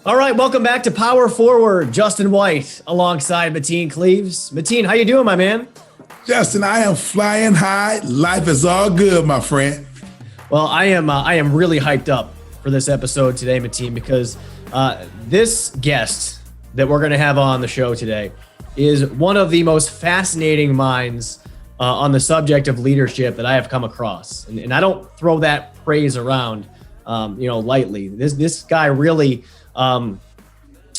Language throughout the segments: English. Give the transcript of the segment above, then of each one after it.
All right, welcome back to Power Forward. Justin White alongside Mateen Cleaves. Mateen, how you doing, my man? Justin, I am flying high. Life is all good, my friend. Well, I am really hyped up for this episode today, Mateen, because this guest that we're going to have on the show today is one of the most fascinating minds on the subject of leadership that I have come across, and I don't throw that phrase around, lightly. This guy really.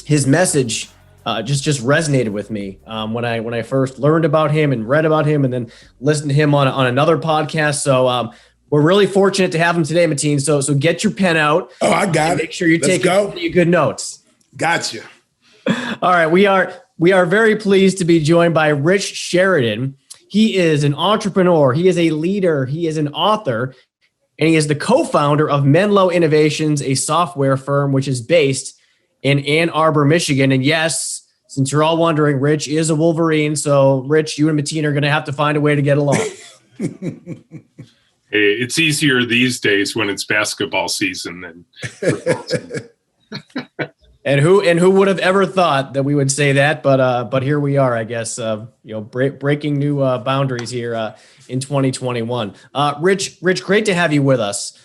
His message just resonated with me when I first learned about him and read about him, and then listened to him on another podcast. So we're really fortunate to have him today, Mateen. So get your pen out. Oh, I got it. Make sure you take good notes. Gotcha. All right, we are very pleased to be joined by Rich Sheridan. He is an entrepreneur. He is a leader. He is an author. And he is the co-founder of Menlo Innovations, a software firm which is based in Ann Arbor, Michigan. And yes, since you're all wondering, Rich is a Wolverine. So, Rich, you and Mateen are going to have to find a way to get along. Hey, it's easier these days when it's basketball season than football season. And who would have ever thought that we would say that? But here we are, I guess. Breaking new boundaries here in 2021. Rich, great to have you with us.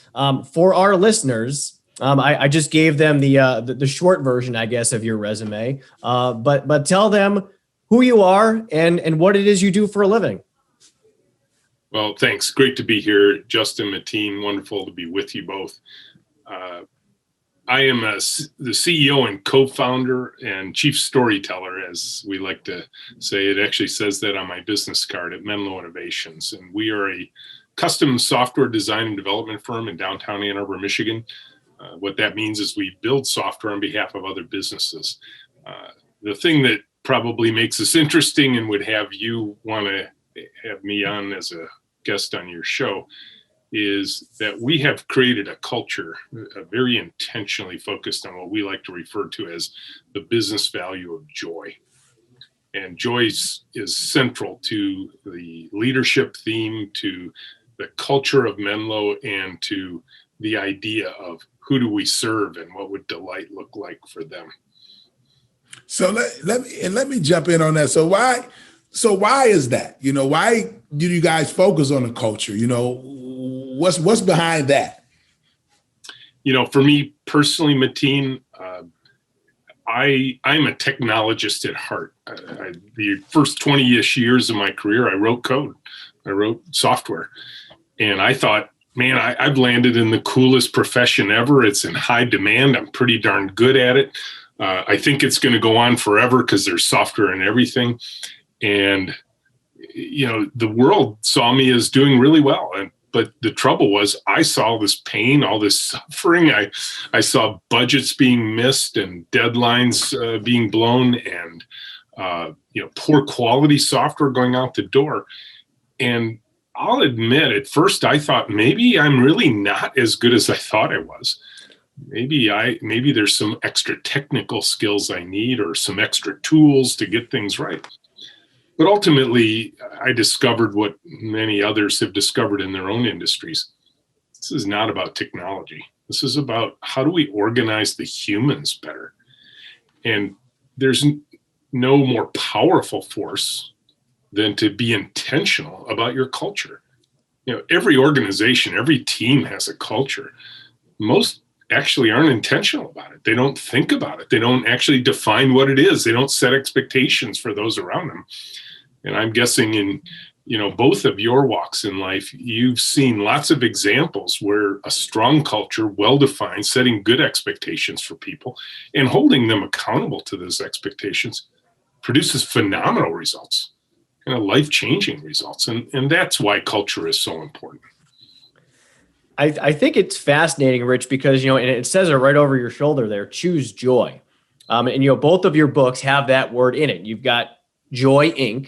For our listeners, I just gave them the short version, I guess, of your resume. But tell them who you are and what it is you do for a living. Well, thanks. Great to be here, Justin, Mateen. Wonderful to be with you both. I am the CEO and co-founder and chief storyteller, as we like to say. It actually says that on my business card at Menlo Innovations. And we are a custom software design and development firm in downtown Ann Arbor, Michigan. What that means is we build software on behalf of other businesses. The thing that probably makes us interesting and would have you want to have me on as a guest on your show is that we have created a culture very intentionally focused on what we like to refer to as the business value of joy. And joy is central to the leadership theme, to the culture of Menlo, and to the idea of who do we serve and what would delight look like for them. So let me jump in on that. So why is that? Why do you guys focus on the culture? What's behind that? For me personally, Mateen, I'm a technologist at heart. The first 20-ish years of my career, I wrote code. I wrote software. And I thought, man, I've landed in the coolest profession ever. It's in high demand. I'm pretty darn good at it. I think it's going to go on forever because there's software and everything. And, the world saw me as doing really well. But the trouble was I saw all this pain, all this suffering. I saw budgets being missed and deadlines being blown and, poor quality software going out the door. And I'll admit, at first I thought maybe I'm really not as good as I thought I was. Maybe there's some extra technical skills I need or some extra tools to get things right. But ultimately, I discovered what many others have discovered in their own industries. This is not about technology. This is about how do we organize the humans better? And there's no more powerful force than to be intentional about your culture. Every organization, every team has a culture. Most actually aren't intentional about it. They don't think about it. They don't actually define what it is. They don't set expectations for those around them. And I'm guessing in, both of your walks in life, you've seen lots of examples where a strong culture, well-defined, setting good expectations for people and holding them accountable to those expectations produces phenomenal results, life-changing results. And that's why culture is so important. I think it's fascinating, Rich, because, and it says it right over your shoulder there, choose joy. And, both of your books have that word in it. You've got Joy, Inc.,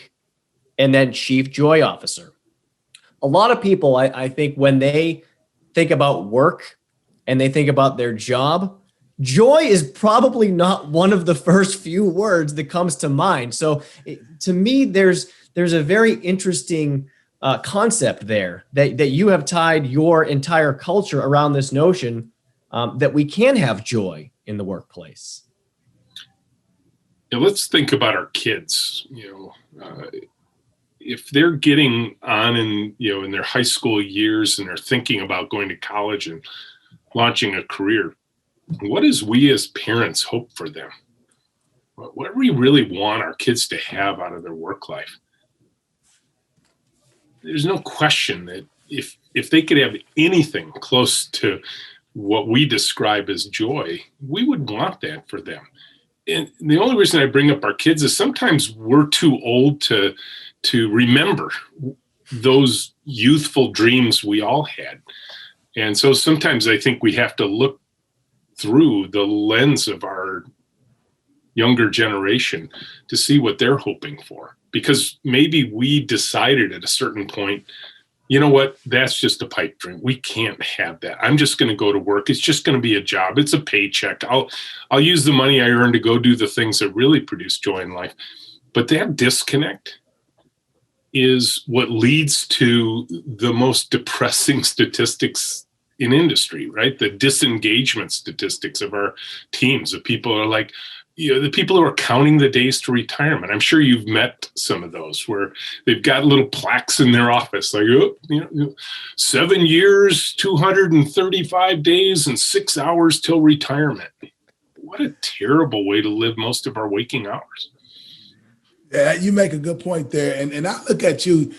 and then Chief Joy Officer. A lot of people, I think, when they think about work and they think about their job, joy is probably not one of the first few words that comes to mind. So to me, there's a very interesting concept there that you have tied your entire culture around this notion that we can have joy in the workplace? Let's think about our kids. If they're getting on in their high school years and they're thinking about going to college and launching a career, what does we as parents hope for them? What do we really want our kids to have out of their work life? There's no question that if they could have anything close to what we describe as joy, we would want that for them. And the only reason I bring up our kids is sometimes we're too old to remember those youthful dreams we all had. And so sometimes I think we have to look through the lens of our younger generation to see what they're hoping for. Because maybe we decided at a certain point, you know what, that's just a pipe dream. We can't have that. I'm just going to go to work. It's just going to be a job. It's a paycheck. I'll use the money I earn to go do the things that really produce joy in life. But that disconnect is what leads to the most depressing statistics in industry, right? The disengagement statistics of our teams. The people are like, the people who are counting the days to retirement. I'm sure you've met some of those where they've got little plaques in their office, like, 7 years, 235 days, and 6 hours till retirement. What a terrible way to live most of our waking hours. Yeah, you make a good point there. And I look at you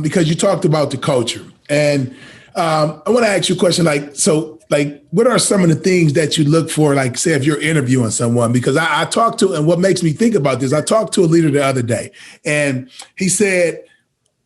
because you talked about the culture. And I want to ask you a question what are some of the things that you look for, like, say, if you're interviewing someone? Because I talked to, and what makes me think about this, I talked to a leader the other day, and he said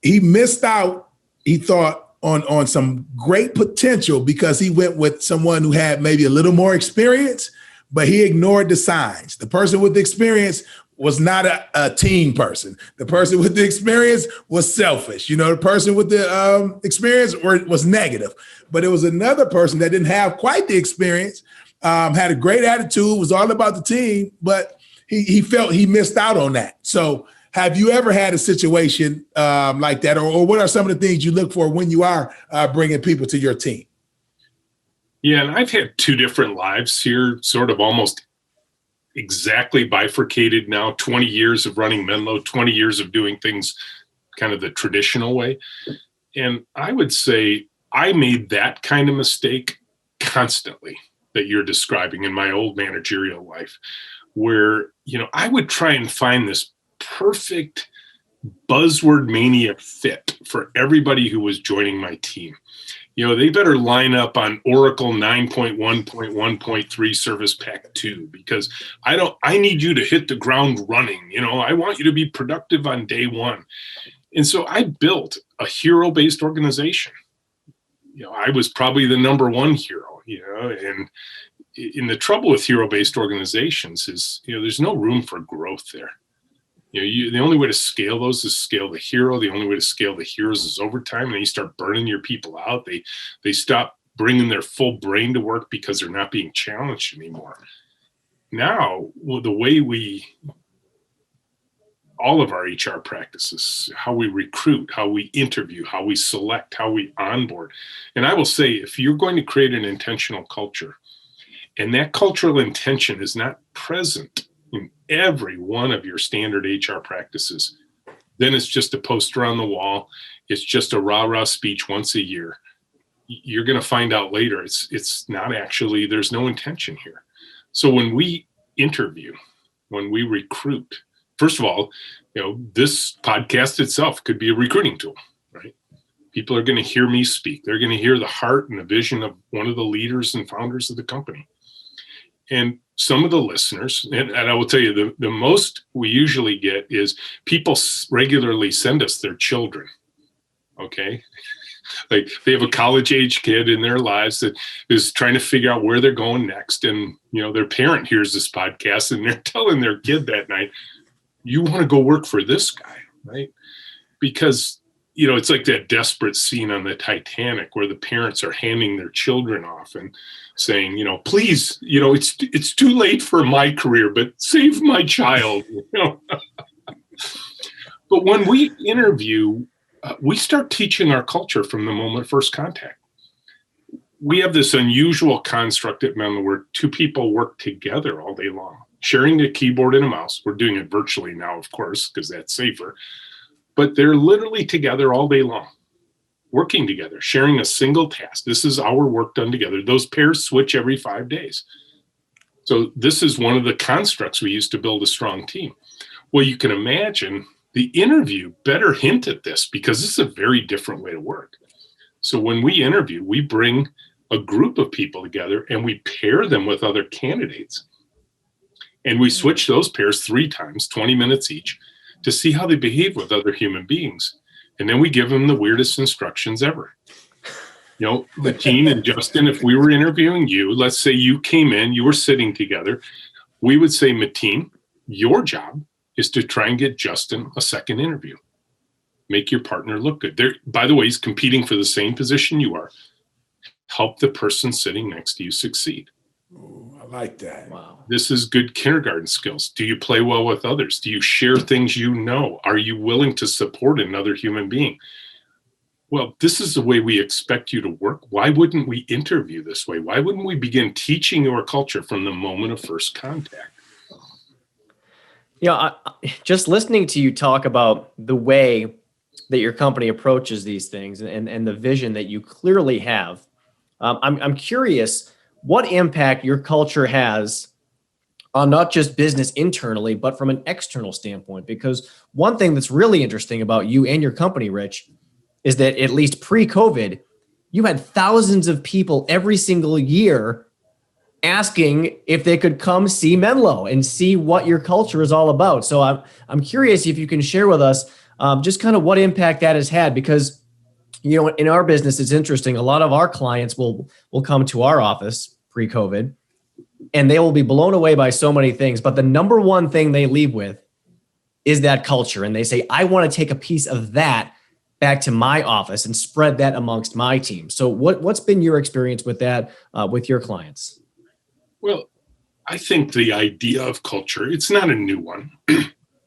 he missed out, he thought, on some great potential because he went with someone who had maybe a little more experience, but he ignored the signs. The person with the experience was not a team person. The person with the experience was selfish. The person with the experience was negative. But it was another person that didn't have quite the experience, had a great attitude, was all about the team, but he felt he missed out on that. So have you ever had a situation like that? Or what are some of the things you look for when you are bringing people to your team? Yeah, and I've had two different lives here, sort of almost exactly bifurcated now, 20 years of running Menlo, 20 years of doing things kind of the traditional way. And I would say I made that kind of mistake constantly that you're describing in my old managerial life, where, I would try and find this perfect buzzword mania fit for everybody who was joining my team. They better line up on Oracle 9.1.1.3 Service Pack 2 because I need you to hit the ground running. I want you to be productive on day one. And so I built a hero-based organization. I was probably the number one hero, and in the trouble with hero-based organizations is, there's no room for growth there. The only way to scale those is scale the hero. The only way to scale the heroes is overtime. And then you start burning your people out. They stop bringing their full brain to work because they're not being challenged anymore. Now, the way all of our HR practices, how we recruit, how we interview, how we select, how we onboard. And I will say, if you're going to create an intentional culture, and that cultural intention is not present in every one of your standard HR practices, then it's just a poster on the wall. It's just a rah-rah speech once a year. You're going to find out later it's not actually, there's no intention here. So when we interview, when we recruit, first of all, this podcast itself could be a recruiting tool, right? People are going to hear me speak. They're going to hear the heart and the vision of one of the leaders and founders of the company. And some of the listeners, and I will tell you, the most we usually get is people regularly send us their children, okay? Like they have a college-age kid in their lives that is trying to figure out where they're going next. And, their parent hears this podcast and they're telling their kid that night, you want to go work for this guy, right? Because, it's like that desperate scene on the Titanic where the parents are handing their children off and saying, please, it's too late for my career, but save my child. But when we interview, we start teaching our culture from the moment of first contact. we have this unusual construct at Menlo where two people work together all day long, sharing a keyboard and a mouse. We're doing it virtually now, of course, because that's safer. But they're literally together all day long, working together, sharing a single task. This is our work done together. Those pairs switch every 5 days. So this is one of the constructs we use to build a strong team. Well, you can imagine the interview better hint at this, because this is a very different way to work. So when we interview, we bring a group of people together and we pair them with other candidates. And we switch those pairs 3 times, 20 minutes each, to see how they behave with other human beings. And then we give them the weirdest instructions ever. You know, Mateen and Justin, if we were interviewing you, let's say you came in, you were sitting together, we would say, Mateen, your job is to try and get Justin a second interview. Make your partner look good. By the way, he's competing for the same position you are. Help the person sitting next to you succeed. Ooh, I like that. Wow. This is good kindergarten skills. Do you play well with others? Do you share things you know? Are you willing to support another human being? Well, this is the way we expect you to work. Why wouldn't we interview this way? Why wouldn't we begin teaching your culture from the moment of first contact? You know, just listening to you talk about the way that your company approaches these things and the vision that you clearly have, I'm curious what impact your culture has on not just business internally, but from an external standpoint. Because one thing that's really interesting about you and your company, Rich, is that at least pre-COVID, you had thousands of people every single year asking if they could come see Menlo and see what your culture is all about. So I'm curious if you can share with us just kind of what impact that has had, because, you know, in our business, it's interesting. A lot of our clients will come to our office pre-COVID and they will be blown away by so many things. But the number one thing they leave with is that culture. And they say, I want to take a piece of that back to my office and spread that amongst my team. So what's been your experience with that with your clients? Well, I think the idea of culture, it's not a new one.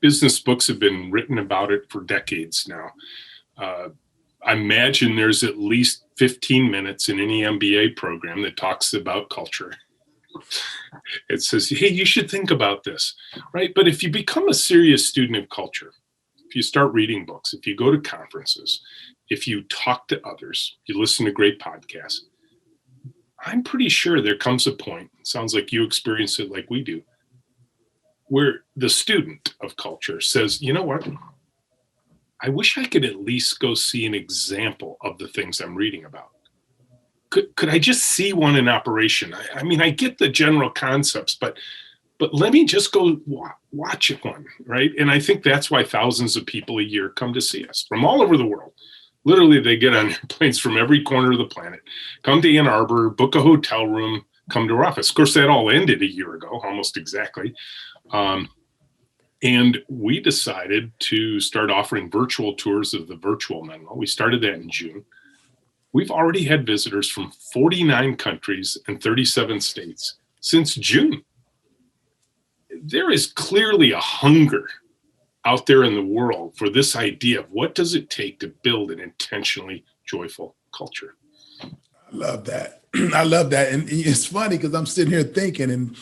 Business books have been written about it for decades now. I imagine there's at least 15 minutes in any MBA program that talks about culture. It says, hey, you should think about this, right? But if you become a serious student of culture, if you start reading books, if you go to conferences, if you talk to others, you listen to great podcasts, I'm pretty sure there comes a point, sounds like you experience it like we do, where the student of culture says, you know what? I wish I could at least go see an example of the things I'm reading about. Could I just see one in operation? I mean, I get the general concepts, but let me just go watch one, right? And I think that's why thousands of people a year come to see us from all over the world. Literally, they get on airplanes from every corner of the planet, come to Ann Arbor, book a hotel room, come to our office. Of course, that all ended a year ago, almost exactly. And we decided to start offering virtual tours of the virtual Menlo. We started that in June. We've already had visitors from 49 countries and 37 states since June. There is clearly a hunger out there in the world for this idea of what does it take to build an intentionally joyful culture. I love that. I love that. And it's funny because I'm sitting here thinking and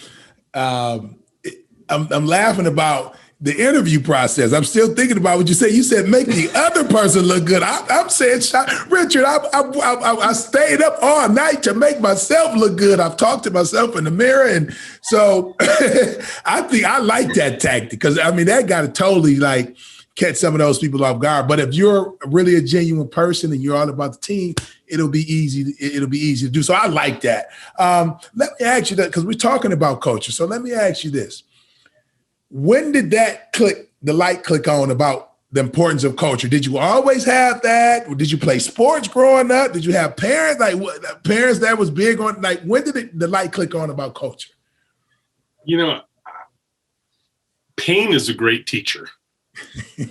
I'm laughing about the interview process. I'm still thinking about what you said. You said, make the other person look good. I'm saying, Richard, I stayed up all night to make myself look good. I've talked to myself in the mirror. And so I think I like that tactic because, I mean, that got to totally like catch some of those people off guard. But if you're really a genuine person and you're all about the team, it'll be easy. It'll be easy to do. So I like that. Let me ask you that because we're talking about culture. So let me ask you this. When did that the light click on about the importance of culture? Did you always have that? Or did you play sports growing up? Did you have parents parents that was big on, like, when did the light click on about culture? You know, pain is a great teacher.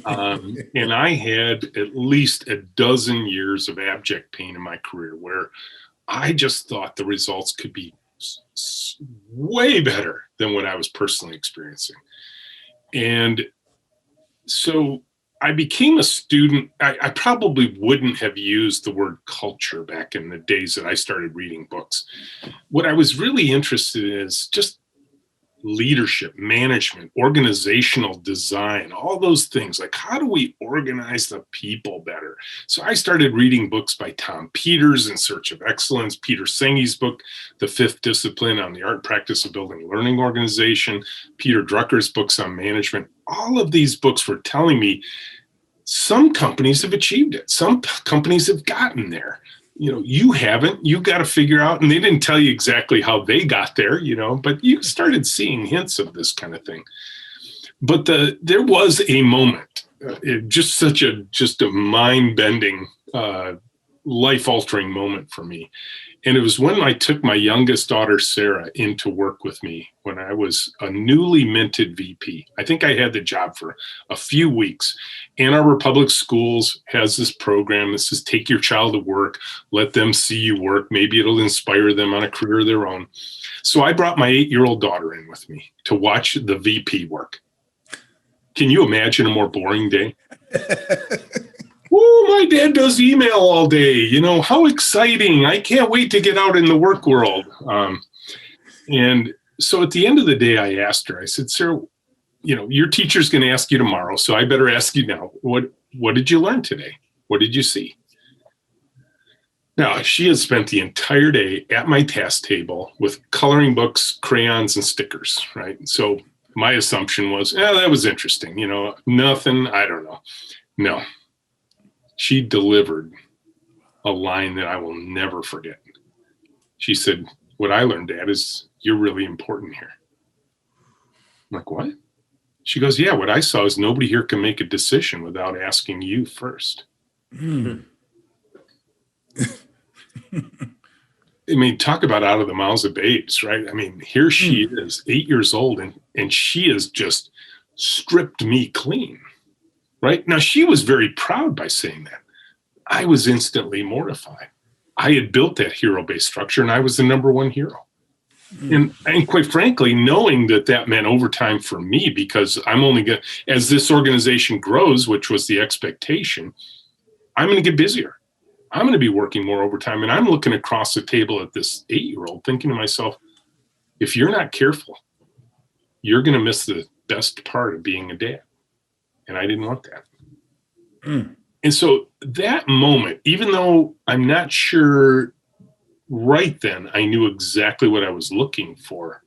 And I had at least a dozen years of abject pain in my career where I just thought the results could be way better than what I was personally experiencing. And so I became a student. I probably wouldn't have used the word culture back in the days that I started reading books. What I was really interested in is just leadership, management, organizational design, all those things. Like, how do we organize the people better? So I started reading books by Tom Peters, In Search of Excellence, Peter Senge's book, The Fifth Discipline on the Art and Practice of Building a Learning Organization, Peter Drucker's books on management. All of these books were telling me some companies have achieved it. Some companies have gotten there. You haven't. You got to figure out, and they didn't tell you exactly how they got there, but you started seeing hints of this kind of thing. But there was a moment, just a mind-bending, life-altering moment for me. And it was when I took my youngest daughter, Sarah, into work with me when I was a newly minted VP. I think I had the job for a few weeks. Ann Arbor Public Schools has this program that says, take your child to work, let them see you work. Maybe it'll inspire them on a career of their own. So I brought my 8-year-old daughter in with me to watch the VP work. Can you imagine a more boring day? Oh, my dad does email all day. How exciting. I can't wait to get out in the work world. And so at the end of the day, I asked her, I said, Sarah, your teacher's going to ask you tomorrow, so I better ask you now, what did you learn today? What did you see? Now, she has spent the entire day at my task table with coloring books, crayons, and stickers, right? So my assumption was, that was interesting. Nothing, I don't know. No. She delivered a line that I will never forget. She said, what I learned, Dad, is you're really important here. I'm like, what? She goes, yeah, what I saw is nobody here can make a decision without asking you first. I mean, talk about out of the mouths of babes, right? I mean, here she is, 8 years old, and she has just stripped me clean. Right? Now, she was very proud by saying that. I was instantly mortified. I had built that hero-based structure, and I was the number one hero. And quite frankly, knowing that meant overtime for me, because I'm only going to, as this organization grows, which was the expectation, I'm going to get busier. I'm going to be working more overtime. And I'm looking across the table at this 8-year-old thinking to myself, if you're not careful, you're going to miss the best part of being a dad. And I didn't want that. And so that moment, even though I'm not sure right then, I knew exactly what I was looking for.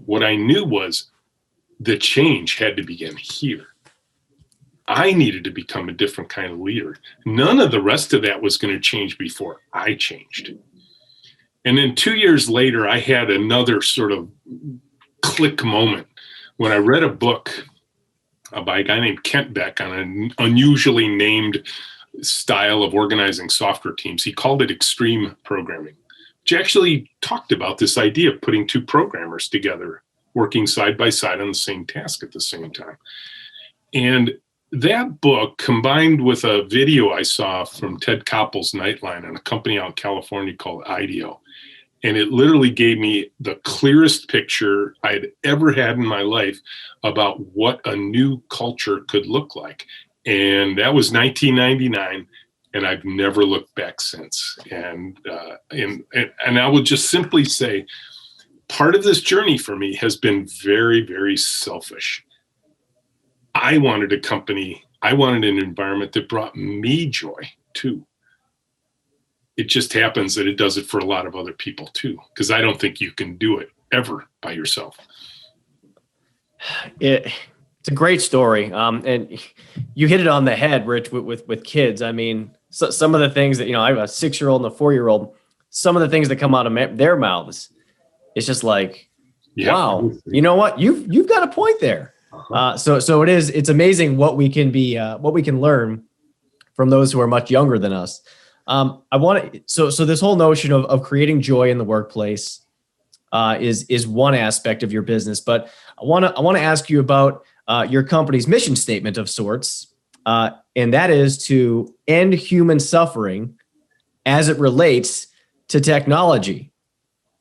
What I knew was the change had to begin here. I needed to become a different kind of leader. None of the rest of that was going to change before I changed. And then 2 years later, I had another sort of click moment when I read a book by a guy named Kent Beck on an unusually named style of organizing software teams. He called it extreme programming, which actually talked about this idea of putting two programmers together, working side by side on the same task at the same time. And that book, combined with a video I saw from Ted Koppel's Nightline on a company out in California called IDEO, and it literally gave me the clearest picture I'd ever had in my life about what a new culture could look like. And that was 1999, and I've never looked back since. And I would just simply say, part of this journey for me has been very, very selfish. I wanted a company, I wanted an environment that brought me joy too. It just happens that it does it for a lot of other people too, because I don't think you can do it ever by yourself. It's a great story. And you hit it on the head, Rich, with kids. I mean, so some of the things that, I have a 6-year-old and a 4-year-old, some of the things that come out of their mouths, it's just like, wow, you know what? You've got a point there. So it's amazing what we can learn from those who are much younger than us. So this whole notion of creating joy in the workplace is one aspect of your business, but I want to ask you about your company's mission statement of sorts, and that is to end human suffering as it relates to technology,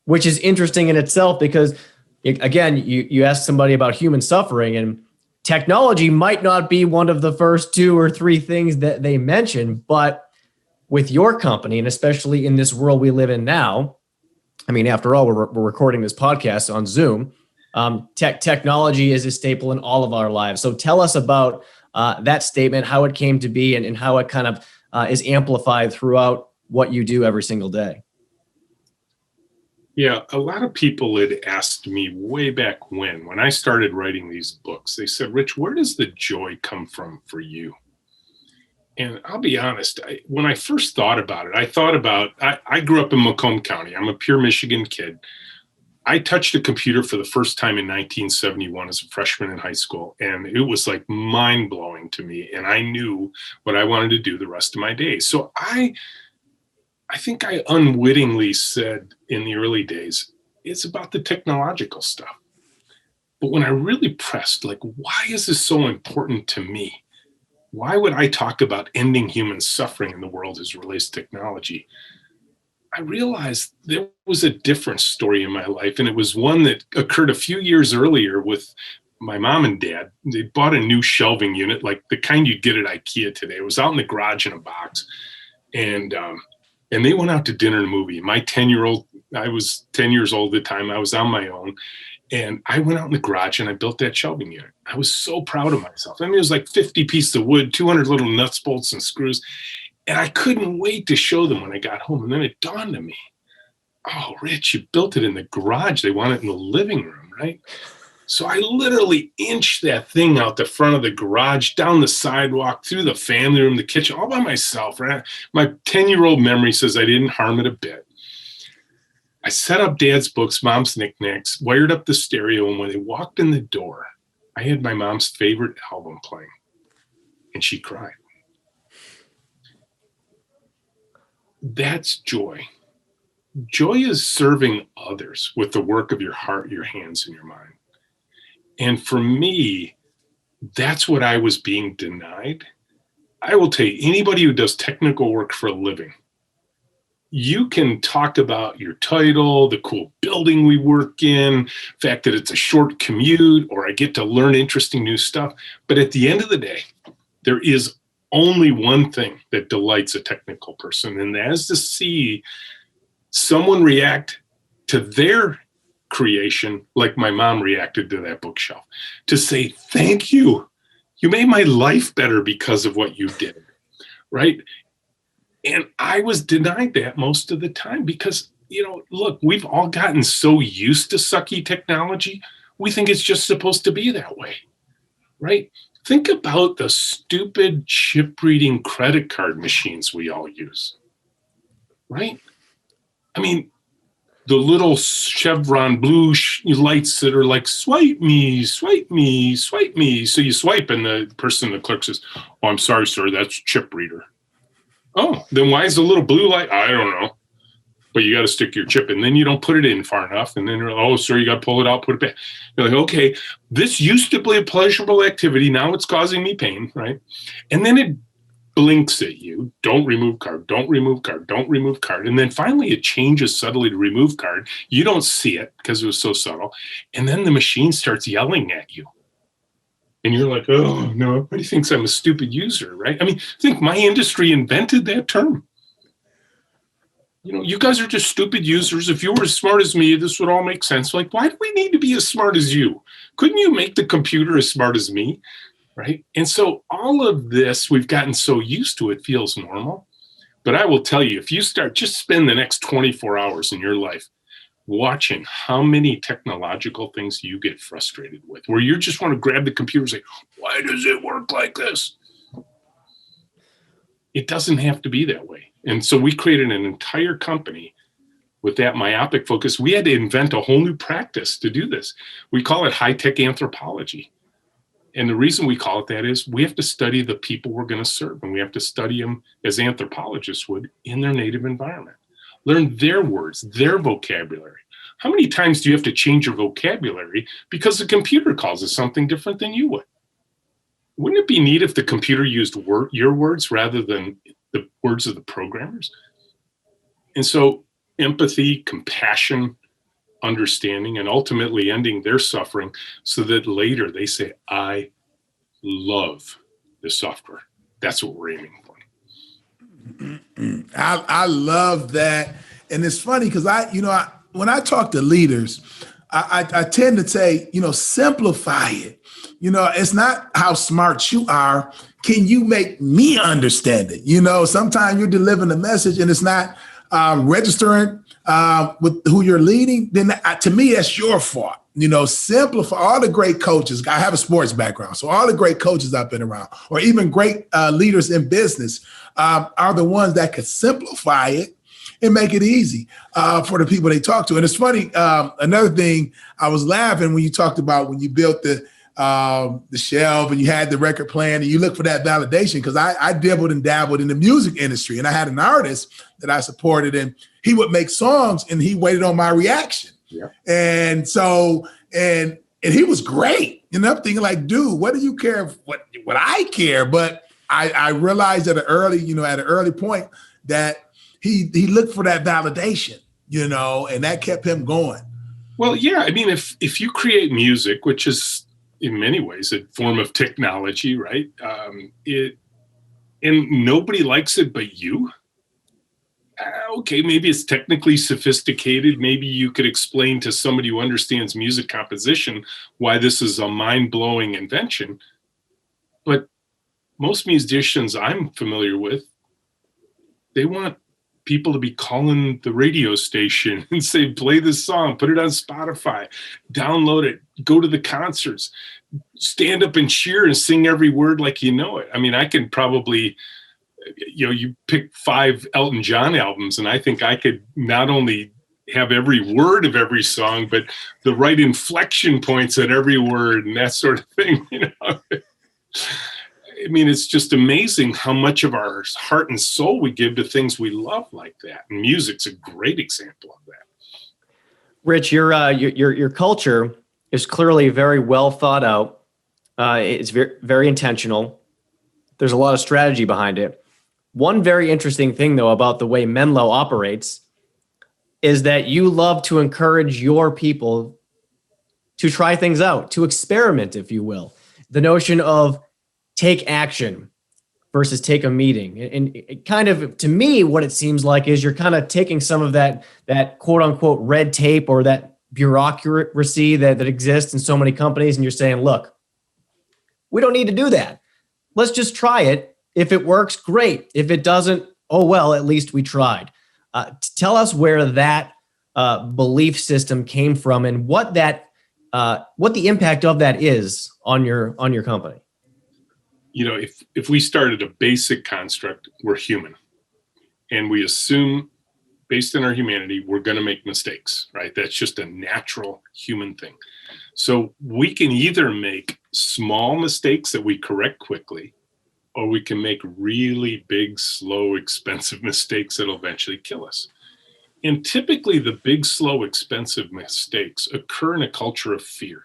which is interesting in itself because, again, you ask somebody about human suffering, and technology might not be one of the first 2 or 3 things that they mention, but with your company, and especially in this world we live in now, I mean, after all, we're recording this podcast on Zoom. Technology is a staple in all of our lives. So tell us about that statement, how it came to be, and how it kind of is amplified throughout what you do every single day. Yeah, a lot of people had asked me way back when I started writing these books, they said, Rich, where does the joy come from for you? And I'll be honest, when I first thought about it, I grew up in Macomb County. I'm a pure Michigan kid. I touched a computer for the first time in 1971 as a freshman in high school. And it was like mind blowing to me. And I knew what I wanted to do the rest of my days. So I think I unwittingly said in the early days, it's about the technological stuff. But when I really pressed, like, why is this so important to me? Why would I talk about ending human suffering in the world as it relates to technology? I realized there was a different story in my life, and it was one that occurred a few years earlier with my mom and dad. They bought a new shelving unit, like the kind you'd get at IKEA today. It was out in the garage in a box, and they went out to dinner and a movie. My 10-year-old, I was 10 years old at the time. I was on my own. And I went out in the garage and I built that shelving unit. I was so proud of myself. I mean, it was like 50 pieces of wood, 200 little nuts, bolts, and screws. And I couldn't wait to show them when I got home. And then it dawned on me, oh, Rich, you built it in the garage. They want it in the living room, right? So I literally inched that thing out the front of the garage, down the sidewalk, through the family room, the kitchen, all by myself. Right? My 10-year-old memory says I didn't harm it a bit. I set up Dad's books, Mom's knickknacks, wired up the stereo, and when they walked in the door, I had my mom's favorite album playing, and she cried. That's joy. Joy is serving others with the work of your heart, your hands, and your mind. And for me, that's what I was being denied. I will tell you, anybody who does technical work for a living, you can talk about your title, the cool building we work in, the fact that it's a short commute, or I get to learn interesting new stuff. But at the end of the day, there is only one thing that delights a technical person, and that is to see someone react to their creation like my mom reacted to that bookshelf, to say, thank you. You made my life better because of what you did, right? And I was denied that most of the time because, look, we've all gotten so used to sucky technology. We think it's just supposed to be that way, right? Think about the stupid chip reading credit card machines we all use, right? I mean, the little chevron blue lights that are like, swipe me, swipe me, swipe me. So you swipe and the person, the clerk says, oh, I'm sorry, sir, that's chip reader. Oh, then why is the little blue light? I don't know. But you got to stick your chip in. Then you don't put it in far enough. And then you're like, oh, sir, you got to pull it out, put it back. You're like, okay, this used to be a pleasurable activity. Now it's causing me pain, right? And then it blinks at you. Don't remove card, don't remove card, don't remove card. And then finally it changes subtly to remove card. You don't see it because it was so subtle. And then the machine starts yelling at you. And you're like, oh, no, everybody thinks I'm a stupid user, right? I mean, I think my industry invented that term. You guys are just stupid users. If you were as smart as me, this would all make sense. Like, why do we need to be as smart as you? Couldn't you make the computer as smart as me, right? And so all of this, we've gotten so used to it, feels normal. But I will tell you, if you just spend the next 24 hours in your life watching how many technological things you get frustrated with, where you just want to grab the computer and say, why does it work like this? It doesn't have to be that way. And so we created an entire company with that myopic focus. We had to invent a whole new practice to do this. We call it high-tech anthropology. And the reason we call it that is we have to study the people we're going to serve, and we have to study them as anthropologists would in their native environment. Learn their words, their vocabulary. How many times do you have to change your vocabulary because the computer calls it something different than you would? Wouldn't it be neat if the computer used your words rather than the words of the programmers? And so empathy, compassion, understanding, and ultimately ending their suffering so that later they say, I love the software. That's what we're aiming for. I love that. And it's funny because when I talk to leaders, I tend to say, simplify it. It's not how smart you are. Can you make me understand it? Sometimes you're delivering a message and it's not registering with who you're leading. Then to me, that's your fault. Simplify. All the great coaches, I have a sports background, so all the great coaches I've been around, or even great leaders in business, are the ones that could simplify it and make it easy for the people they talk to. And it's funny, another thing, I was laughing when you talked about when you built the shelf and you had the record plan and you look for that validation, because I dibbled and dabbled in the music industry, and I had an artist that I supported, and he would make songs and he waited on my reaction. Yeah. And so, and he was great. And I'm thinking like, dude, what do you care what I care? But I realized at an early point that he looked for that validation, and that kept him going. Well, yeah. I mean, if you create music, which is in many ways a form of technology, right? And nobody likes it but you. Okay, maybe it's technically sophisticated. Maybe you could explain to somebody who understands music composition why this is a mind-blowing invention. But most musicians I'm familiar with, they want people to be calling the radio station and say, play this song, put it on Spotify, download it, go to the concerts, stand up and cheer and sing every word like you know it. I mean, I can probably, you pick 5 Elton John albums, and I think I could not only have every word of every song, but the right inflection points at every word and that sort of thing. I mean, it's just amazing how much of our heart and soul we give to things we love like that. And music's a great example of that. Rich, your culture is clearly very well thought out. It's very, very intentional. There's a lot of strategy behind it. One very interesting thing, though, about the way Menlo operates is that you love to encourage your people to try things out, to experiment, if you will. The notion of take action versus take a meeting. And it kind of, to me, what it seems like is you're kind of taking some of that quote unquote red tape or that bureaucracy that exists in so many companies. And you're saying, look, we don't need to do that. Let's just try it. If it works, great. If it doesn't, oh, well, at least we tried. Tell us where that belief system came from and what the impact of that is on your company. If we started a basic construct, we're human, and we assume based on our humanity, we're going to make mistakes, right? That's just a natural human thing. So we can either make small mistakes that we correct quickly, or we can make really big, slow, expensive mistakes that'll eventually kill us. And typically the big, slow, expensive mistakes occur in a culture of fear.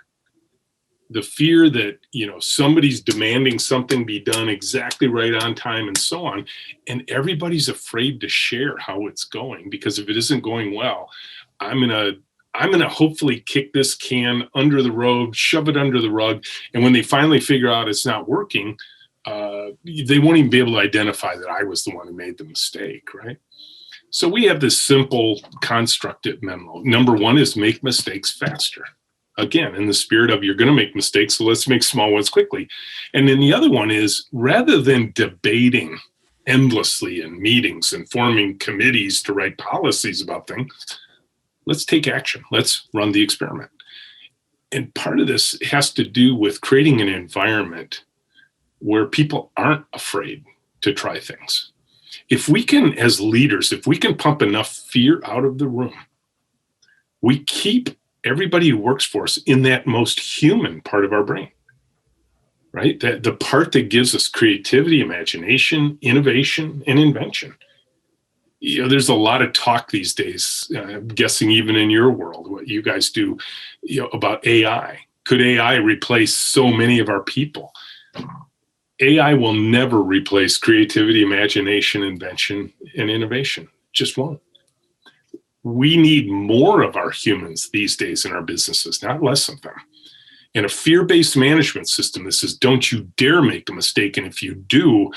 The fear that, somebody's demanding something be done exactly right on time and so on. And everybody's afraid to share how it's going, because if it isn't going well, I'm going to hopefully kick this can under the rug, shove it under the rug. And when they finally figure out it's not working, they won't even be able to identify that I was the one who made the mistake, right? So we have this simple construct at Menlo. Number one is make mistakes faster. Again, in the spirit of you're going to make mistakes, so let's make small ones quickly. And then the other one is, rather than debating endlessly in meetings and forming committees to write policies about things, let's take action. Let's run the experiment. And part of this has to do with creating an environment where people aren't afraid to try things. If we can, as leaders, if we can pump enough fear out of the room, we keep everybody who works for us in that most human part of our brain, right? That the part that gives us creativity, imagination, innovation, and invention. There's a lot of talk these days, I'm guessing even in your world, what you guys do, about AI. Could AI replace so many of our people? AI will never replace creativity, imagination, invention, and innovation. Just won't. We need more of our humans these days in our businesses, not less of them. And a fear-based management system that says, don't you dare make a mistake. And if you do,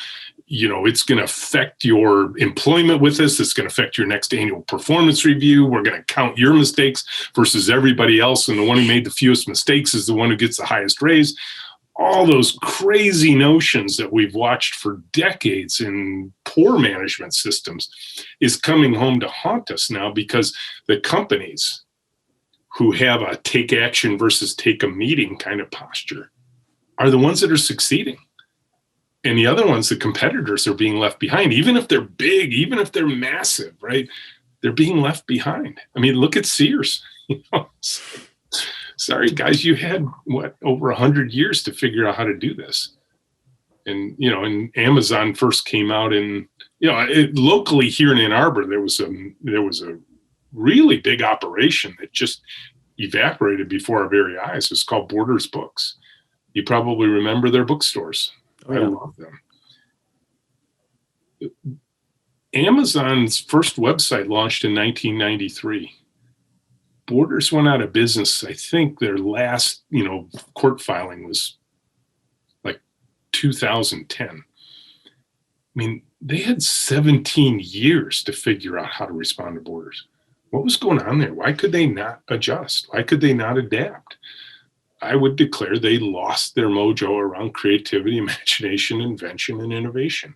it's going to affect your employment with us. It's going to affect your next annual performance review. We're going to count your mistakes versus everybody else. And the one who made the fewest mistakes is the one who gets the highest raise. All those crazy notions that we've watched for decades in poor management systems is coming home to haunt us now, because the companies who have a take action versus take a meeting kind of posture are the ones that are succeeding. And the other ones, the competitors, are being left behind. Even if they're big, even if they're massive, right? They're being left behind. I mean, look at Sears. Sorry, guys, you had over 100 years to figure out how to do this. And, and Amazon first came out in, locally here in Ann Arbor, there was a really big operation that just evaporated before our very eyes. It's called Borders Books. You probably remember their bookstores. Oh, yeah. I love them. Amazon's first website launched in 1993. Borders went out of business. I think their last, court filing was like 2010. I mean, they had 17 years to figure out how to respond to Borders. What was going on there? Why could they not adjust? Why could they not adapt? I would declare they lost their mojo around creativity, imagination, invention, and innovation.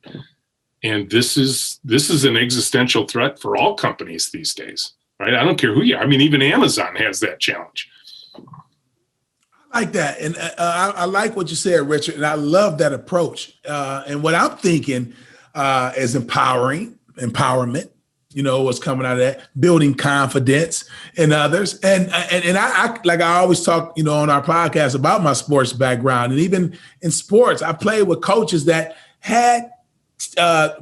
And this is an existential threat for all companies these days, right? I don't care who you are. I mean, even Amazon has that challenge. I like that. And I like what you said, Richard. And I love that approach. And what I'm thinking is empowerment. What's coming out of that, building confidence in others. And I like I always talk, on our podcast about my sports background. And even in sports, I played with coaches that had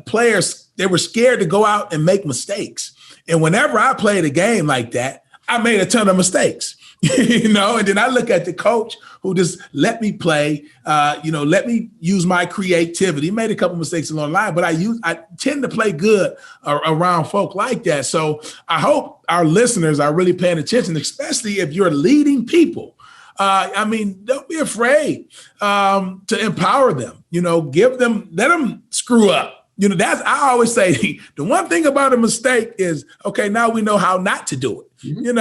players, they were scared to go out and make mistakes. And whenever I played a game like that, I made a ton of mistakes. And then I look at the coach who just let me play, let me use my creativity. Made a couple mistakes along the line, but I tend to play good around folk like that. So I hope our listeners are really paying attention, especially if you're leading people. Don't be afraid to empower them, let them screw up. I always say the one thing about a mistake is, okay, now we know how not to do it, and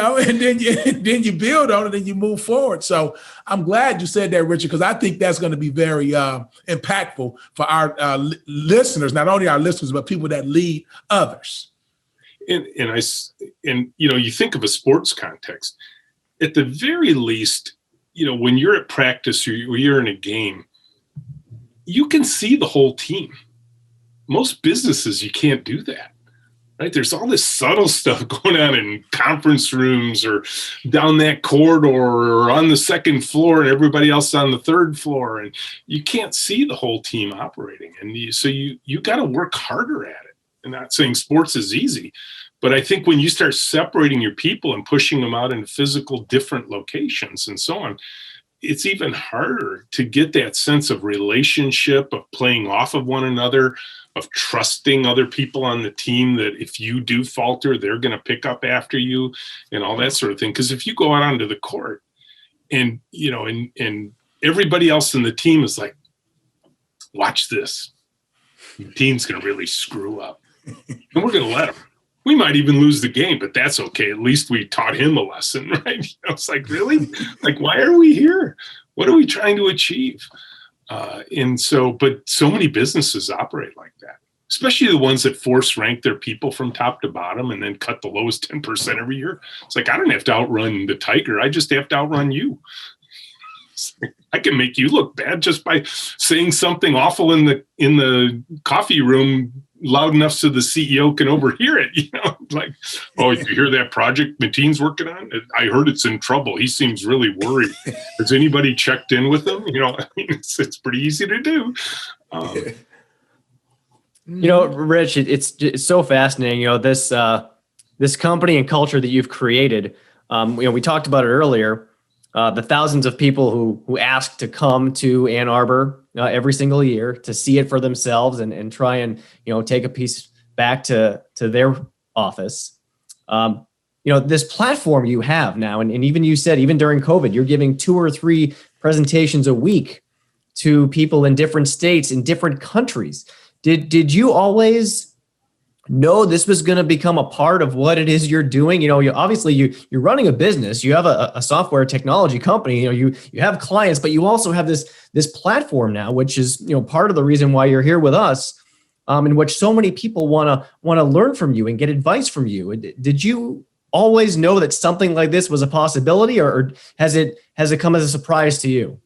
then you build on it and you move forward. So I'm glad you said that, Richard, because I think that's going to be very impactful for our listeners, not only our listeners, but people that lead others. And you think of a sports context, at the very least, when you're at practice or you're in a game, you can see the whole team. Most businesses, you can't do that, right? There's all this subtle stuff going on in conference rooms or down that corridor or on the second floor and everybody else on the third floor. And you can't see the whole team operating. And so you got to work harder at it. I'm not saying sports is easy, but I think when you start separating your people and pushing them out into physical different locations and so on, it's even harder to get that sense of relationship, of playing off of one another, of trusting other people on the team that if you do falter, they're going to pick up after you and all that sort of thing. Because if you go out onto the court and, and everybody else in the team is like, watch this, the team's going to really screw up and we're going to let them. We might even lose the game, but that's okay. At least we taught him a lesson, right? It's like, really? Like, why are we here? What are we trying to achieve? But so many businesses operate like that, especially the ones that force rank their people from top to bottom and then cut the lowest 10% every year. It's like, I don't have to outrun the tiger. I just have to outrun you. I can make you look bad just by saying something awful in the coffee room loud enough so the CEO can overhear it. Like, oh, you hear that project Mateen's working on? I heard it's in trouble. He seems really worried. Has anybody checked in with him? It's pretty easy to do. Rich, it's so fascinating. This company and culture that you've created. We talked about it earlier. The thousands of people who ask to come to Ann Arbor every single year to see it for themselves and try and take a piece back to their office. this platform you have now, and even you said, even during COVID, you're giving 2 or 3 presentations a week to people in different states, in different countries. Did you always know this was going to become a part of what it is you're doing? You're running a business, you have a software technology company, you have clients, but you also have this platform now, which is, part of the reason why you're here with us, in which so many people want to learn from you and get advice from you. Did you always know that something like this was a possibility, or has it come as a surprise to you?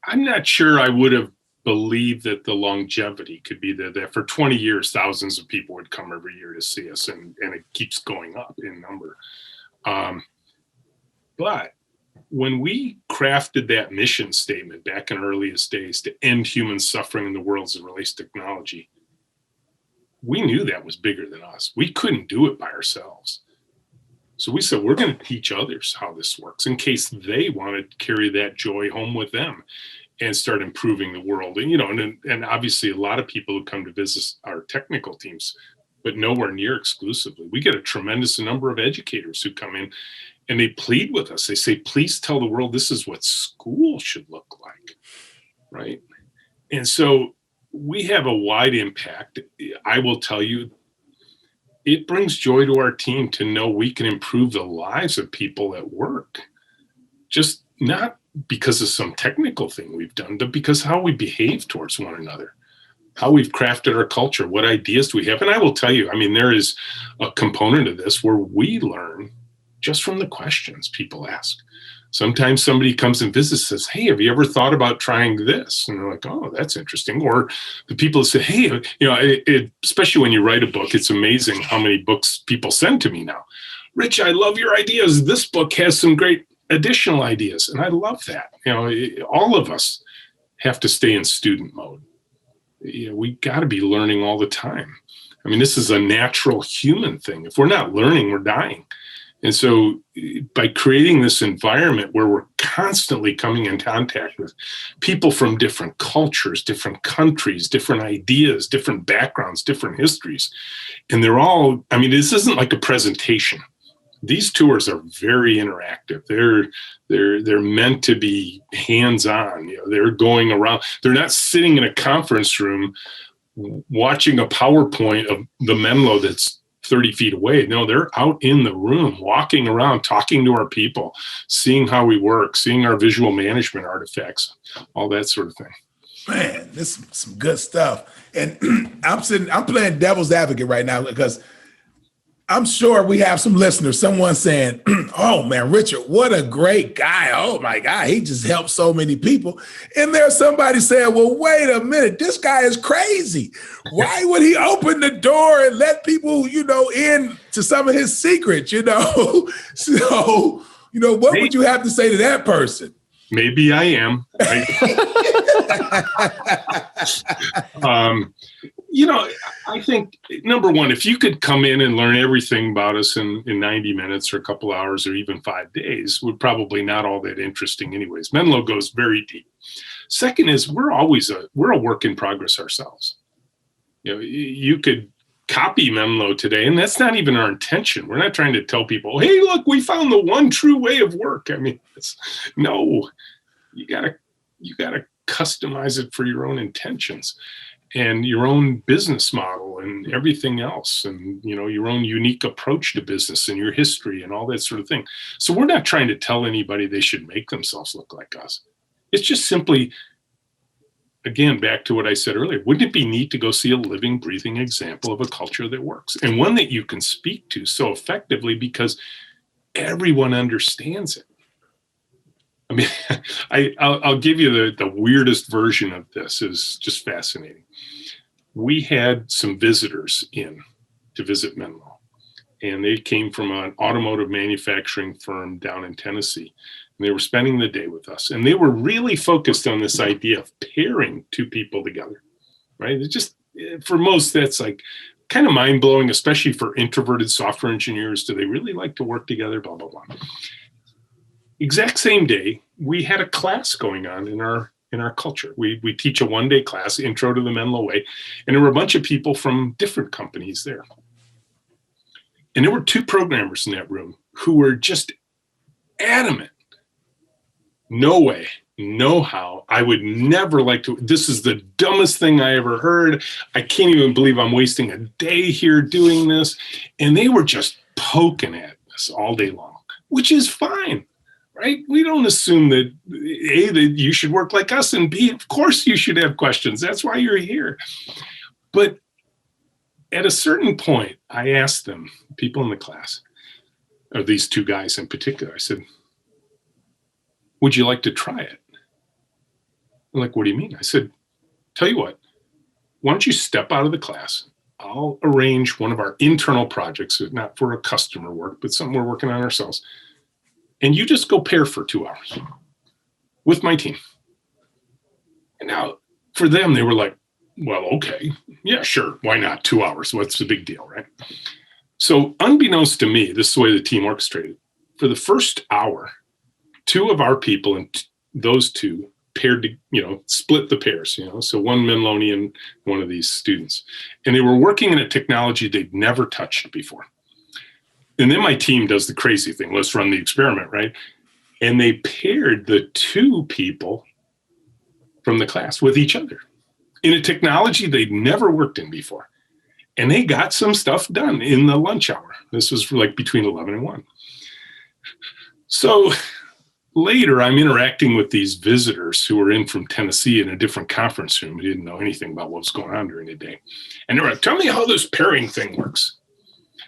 I'm not sure I would have believed that the longevity could be there. That for 20 years, thousands of people would come every year to see us, and it keeps going up in number. But when we crafted that mission statement back in earliest days to end human suffering in the world as it relates to technology, we knew that was bigger than us. We couldn't do it by ourselves. So we said, we're going to teach others how this works in case they want to carry that joy home with them and start improving the world. And obviously a lot of people who come to visit our technical teams, but nowhere near exclusively. We get a tremendous number of educators who come in and they plead with us. They say, please tell the world this is what school should look like, right? And so we have a wide impact. I will tell you, it brings joy to our team to know we can improve the lives of people at work, just not because of some technical thing we've done, but because how we behave towards one another, how we've crafted our culture, what ideas do we have. And I will tell you, there is a component of this where we learn just from the questions people ask. Sometimes somebody comes and visits and says, hey, have you ever thought about trying this? And they're like, oh, that's interesting. Or the people say, hey, especially when you write a book, it's amazing how many books people send to me now. Rich, I love your ideas. This book has some great additional ideas. And I love that. All of us have to stay in student mode. We got to be learning all the time. This is a natural human thing. If we're not learning, we're dying. And so by creating this environment where we're constantly coming in contact with people from different cultures, different countries, different ideas, different backgrounds, different histories, and they're all, this isn't like a presentation. These tours are very interactive. They're meant to be hands-on. They're going around. They're not sitting in a conference room watching a PowerPoint of the Menlo that's 30 feet away. No, they're out in the room, walking around, talking to our people, seeing how we work, seeing our visual management artifacts, all that sort of thing. Man, this is some good stuff. And I'm playing devil's advocate right now because I'm sure we have some listeners, someone saying, oh man, Richard, what a great guy. Oh my God, he just helped so many people. And there's somebody saying, well, wait a minute, this guy is crazy. Why would he open the door and let people, in to some of his secrets, So, what would you have to say to that person? Maybe I am. I think, number one, if you could come in and learn everything about us in 90 minutes or a couple hours or even 5 days, we're probably not all that interesting anyways. Menlo goes very deep. Second is we're a work in progress ourselves. You could copy Menlo today, and that's not even our intention. We're not trying to tell people, hey, look, we found the one true way of work. No, you gotta customize it for your own intentions and your own business model and everything else, and your own unique approach to business and your history and all that sort of thing. So we're not trying to tell anybody they should make themselves look like us. It's just simply, again, back to what I said earlier, wouldn't it be neat to go see a living, breathing example of a culture that works, and one that you can speak to so effectively because everyone understands it? I'll give you the weirdest version of this. Is just fascinating. We had some visitors in to visit Menlo, and they came from an automotive manufacturing firm down in Tennessee. And they were spending the day with us, and they were really focused on this idea of pairing two people together, right? It just, for most, that's like kind of mind blowing, especially for introverted software engineers. Do they really like to work together? Blah, blah, blah. Exact same day, we had a class going on in our culture. We teach a one-day class, Intro to the Menlo Way, and there were a bunch of people from different companies there. And there were two programmers in that room who were just adamant. No way, no how. I would never like to. This is the dumbest thing I ever heard. I can't even believe I'm wasting a day here doing this. And they were just poking at us all day long, which is fine, right? We don't assume that A, that you should work like us, and B, of course you should have questions. That's why you're here. But at a certain point, I asked them, people in the class, or these two guys in particular, I said, would you like to try it? They're like, what do you mean? I said, tell you what, why don't you step out of the class? I'll arrange one of our internal projects, not for a customer work, but something we're working on ourselves. And you just go pair for 2 hours with my team. And now for them, they were like, well, okay, yeah, sure. Why not 2 hours? What's the big deal, right? So unbeknownst to me, this is the way the team orchestrated. For the first hour, two of our people and those two paired to, split the pairs, so one Menlonian and one of these students. And they were working in a technology they'd never touched before. And then my team does the crazy thing. Let's run the experiment, right? And they paired the two people from the class with each other in a technology they'd never worked in before. And they got some stuff done in the lunch hour. This was like between 11 and 1. So later, I'm interacting with these visitors who were in from Tennessee in a different conference room. They didn't know anything about what was going on during the day. And they were like, tell me how this pairing thing works.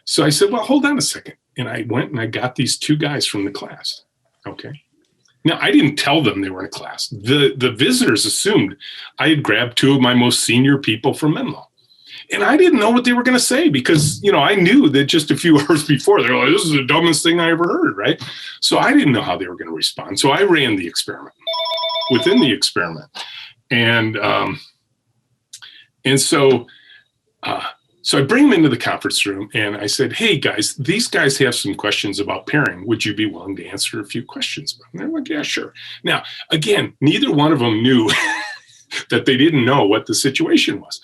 So I said, well, hold on a second. And I went and I got these two guys from the class. Okay. Now, I didn't tell them they were in a class. The visitors assumed I had grabbed two of my most senior people from Menlo. And I didn't know what they were going to say because, I knew that just a few hours before, they were like, this is the dumbest thing I ever heard, right? So I didn't know how they were going to respond. So I ran the experiment within the experiment. And so I bring them into the conference room and I said, hey, guys, these guys have some questions about pairing. Would you be willing to answer a few questions? And they're like, yeah, sure. Now, again, neither one of them knew that they didn't know what the situation was.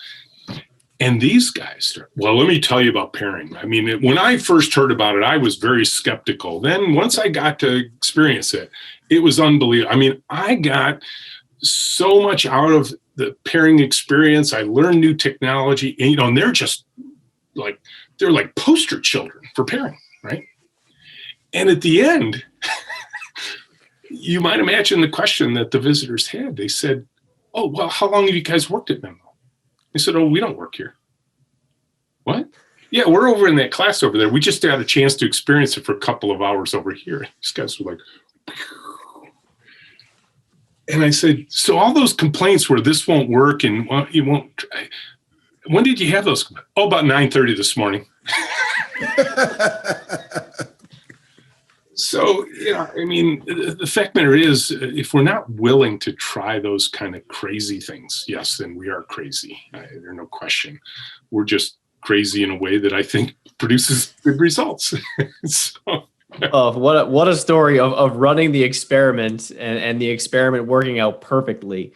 And these guys, well, let me tell you about pairing. I mean, when I first heard about it, I was very skeptical. Then once I got to experience it, it was unbelievable. I mean, I got so much out of the pairing experience. I learned new technology, and they're just like, they're like poster children for pairing, right? And at the end, you might imagine the question that the visitors had. They said, oh, well, how long have you guys worked at Menlo? They said, oh, we don't work here. What? Yeah, we're over in that class over there. We just had a chance to experience it for a couple of hours over here. These guys were like, and I said, so all those complaints where this won't work and you won't, when did you have those? Oh, about 9:30 this morning. So, I mean, the fact matter is, if we're not willing to try those kind of crazy things, yes, then we are crazy. There's no question. We're just crazy in a way that I think produces good results. What a story of running the experiment and the experiment working out perfectly.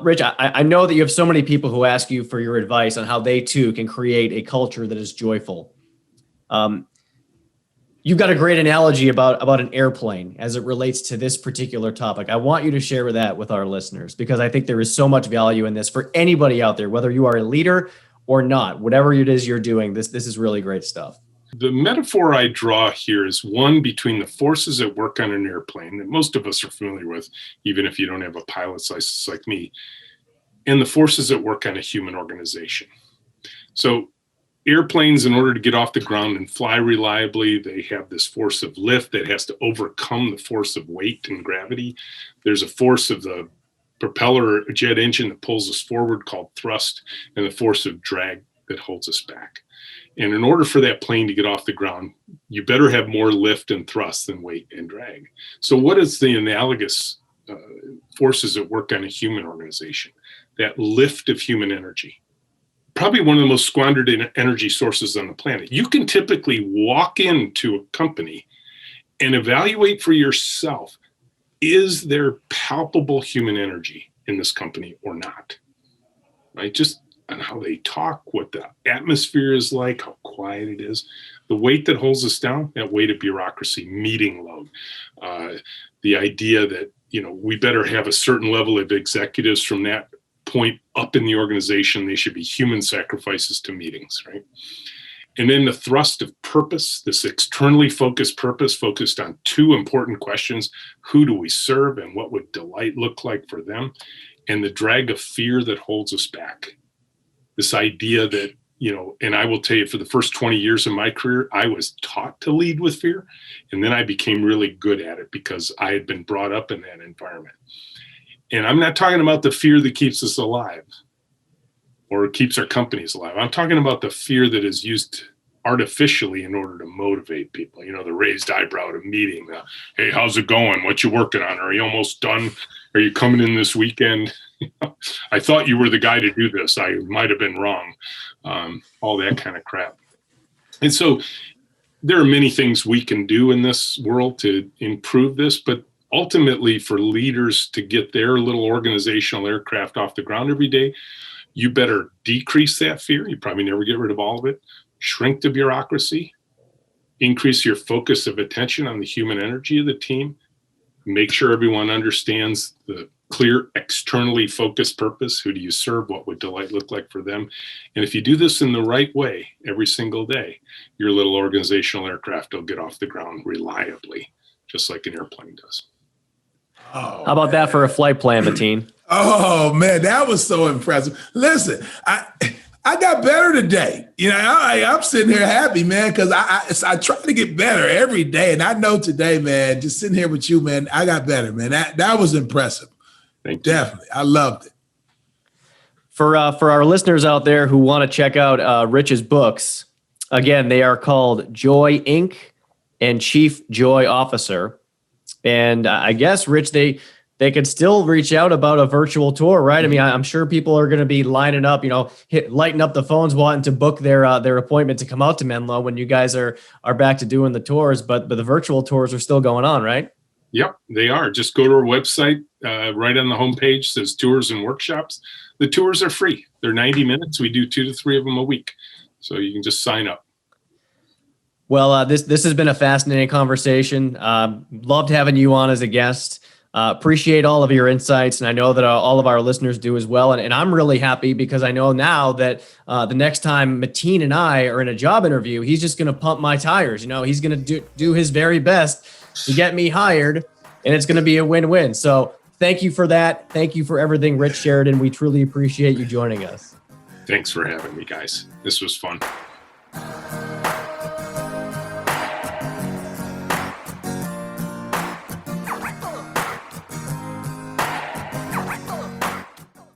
Rich, I know that you have so many people who ask you for your advice on how they too can create a culture that is joyful. You've got a great analogy about an airplane as it relates to this particular topic. I want you to share that with our listeners because I think there is so much value in this for anybody out there, whether you are a leader or not, whatever it is you're doing. This is really great stuff. The metaphor I draw here is one between the forces at work on an airplane that most of us are familiar with, even if you don't have a pilot's license like me, and the forces at work on a human organization. So airplanes, in order to get off the ground and fly reliably, they have this force of lift that has to overcome the force of weight and gravity. There's a force of the propeller jet engine that pulls us forward called thrust, and the force of drag that holds us back. And in order for that plane to get off the ground, you better have more lift and thrust than weight and drag. So what is the analogous forces at work on a human organization? That lift of human energy. Probably one of the most squandered energy sources on the planet. You can typically walk into a company and evaluate for yourself, is there palpable human energy in this company or not? Right? Just on how they talk, what the atmosphere is like, how quiet it is. The weight that holds us down, that weight of bureaucracy, meeting load, the idea that, we better have a certain level of executives from that point up in the organization. They should be human sacrifices to meetings, right? And then the thrust of purpose, this externally focused purpose focused on two important questions. Who do we serve and what would delight look like for them? And the drag of fear that holds us back. This idea that, and I will tell you, for the first 20 years of my career, I was taught to lead with fear. And then I became really good at it because I had been brought up in that environment. And I'm not talking about the fear that keeps us alive or keeps our companies alive. I'm talking about the fear that is used artificially in order to motivate people. The raised eyebrow at a meeting. Hey, how's it going? What you working on? Are you almost done? Are you coming in this weekend? I thought you were the guy to do this. I might have been wrong. All that kind of crap. And so there are many things we can do in this world to improve this, but ultimately for leaders to get their little organizational aircraft off the ground every day, you better decrease that fear. You probably never get rid of all of it. Shrink the bureaucracy, increase your focus of attention on the human energy of the team, make sure everyone understands the clear, externally focused purpose. Who do you serve? What would delight look like for them? And if you do this in the right way every single day, your little organizational aircraft will get off the ground reliably, just like an airplane does. How about that for a flight plan, Mateen? Oh man, that was so impressive. Listen, I got better today. I'm sitting here happy, man, because I try to get better every day. And I know today, man, just sitting here with you, man, I got better, man. That was impressive. Thank you. Definitely. I loved it. For our listeners out there who want to check out Rich's books, again, they are called Joy Inc. and Chief Joy Officer. And I guess, Rich, they could still reach out about a virtual tour, right? I mean, I'm sure people are going to be lining up, lighting up the phones, wanting to book their appointment to come out to Menlo when you guys are back to doing the tours. But the virtual tours are still going on, right? Yep, they are. Just go to our website. Right on the homepage says tours and workshops. The tours are free. They're 90 minutes. We do 2 to 3 of them a week. So you can just sign up. Well, this has been a fascinating conversation. Loved having you on as a guest. Appreciate all of your insights, and I know that all of our listeners do as well. And I'm really happy because I know now that the next time Mateen and I are in a job interview, he's just going to pump my tires. He's going to do his very best to get me hired, and it's going to be a win-win. So thank you for that. Thank you for everything, Rich Sheridan. We truly appreciate you joining us. Thanks for having me, guys. This was fun.